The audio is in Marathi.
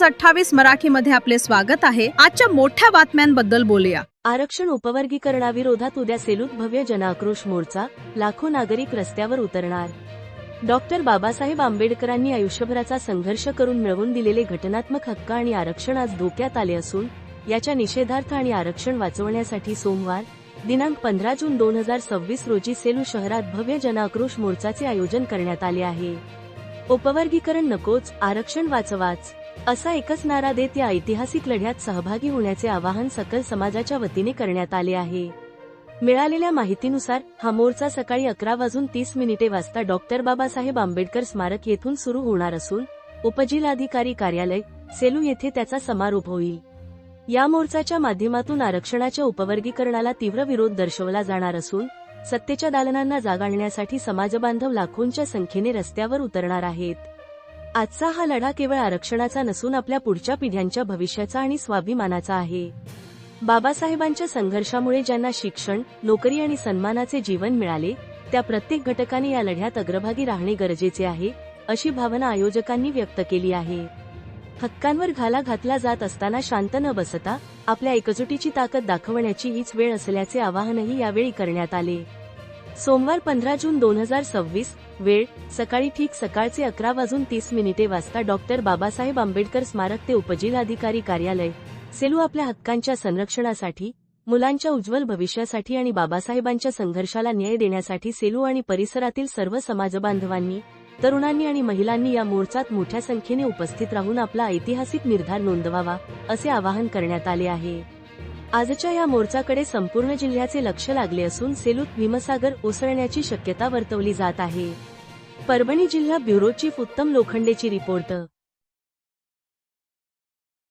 न्यूज 28 मराठीमध्ये आपले स्वागत आहे। आजच्या मोठ्या बातम्यांबद्दल बोलूया। आरक्षण उपवर्गीकरणाविरोधात उद्या सेलूत भव्य जनआक्रोश मोर्चा, लाखो नागरिक रस्त्यावर उतरणार। डॉक्टर बाबासाहेब आंबेडकरांनी आयुष्यभराचा संघर्ष करून मिळवून दिलेले घटनात्मक हक्क आणि आरक्षण आज धोक्यात आले असून याच्या निषेधार्थ आणि आरक्षण वाचवण्यासाठी सोमवार दिनांक 15 जून 2026 रोजी सेलू शहरात भव्य जनआक्रोश मोर्चाचे आयोजन करण्यात आले आहे। उपवर्गीकरण नकोच, आरक्षण वाचवाच असा एकच नारा देत या ऐतिहासिक लढ्यात सहभागी होण्याचे आवाहन सकल समाजाच्या वतीने करण्यात आले आहे। मिळालेल्या माहितीनुसार हा मोर्चा सकाळी 11:30 वाजता डॉक्टर बाबासाहेब आंबेडकर स्मारक येथून सुरू होणार असून उपजिल्हाधिकारी कार्यालय सेलू येथे त्याचा समारोप होईल। या मोर्चाच्या माध्यमातून आरक्षणाच्या उपवर्गीकरणाला तीव्र विरोध दर्शवला जाणार असून सत्तेच्या दालनांना जाग आणण्यासाठी समाजबांधव लाखोंच्या संख्येने रस्त्यावर उतरणार आहेत। आजचा हा लढा केवळ आरक्षणाचा नसून आपल्या पुढच्या पिढ्यांच्या भविष्याचा आणि स्वाभिमानाचा आहे। बाबासाहेबांच्या संघर्षामुळे ज्यांना शिक्षण, नोकरी आणि सन्मानाचे जीवन मिळाले त्या प्रत्येक घटकाने या लढ्यात अग्रभागी राहणे गरजेचे आहे, अशी भावना आयोजकांनी व्यक्त केली आहे। हक्कांवर घाला घातला जात असताना शांत न बसता आपल्या एकजुटीची ताकद दाखवण्याची हीच वेळ असल्याचे आवाहनही यावेळी करण्यात आले। सोमवार 15 जून 2026 वेळ सकाळी ठीक सकाळचे 11:30 वाजता डॉक्टर बाबासाहेब आंबेडकर स्मारक ते उपजिल्हाधिकारी कार्यालय सेलू आपल्या हक्कांच्या संरक्षणासाठी, मुलांच्या उज्ज्वल भविष्यासाठी आणि बाबासाहेबांच्या संघर्षाला न्याय देण्यासाठी सेलू आणि परिसरातील सर्व समाजबांधवांनी, तरुणांनी आणि महिलांनी या मोर्चात मोठ्या संख्येने उपस्थित राहून आपला ऐतिहासिक निर्धार नोंदवावा, असे आवाहन करण्यात आले आहे। आजच्या या मोर्चाकडे संपूर्ण जिल्ह्याचे लक्ष लागले असून सेलूत भीमसागर ओसळण्याची शक्यता वर्तवली जात आहे। परभणी जिल्हा ब्युरो चीफ उत्तम लोखंडेची रिपोर्ट।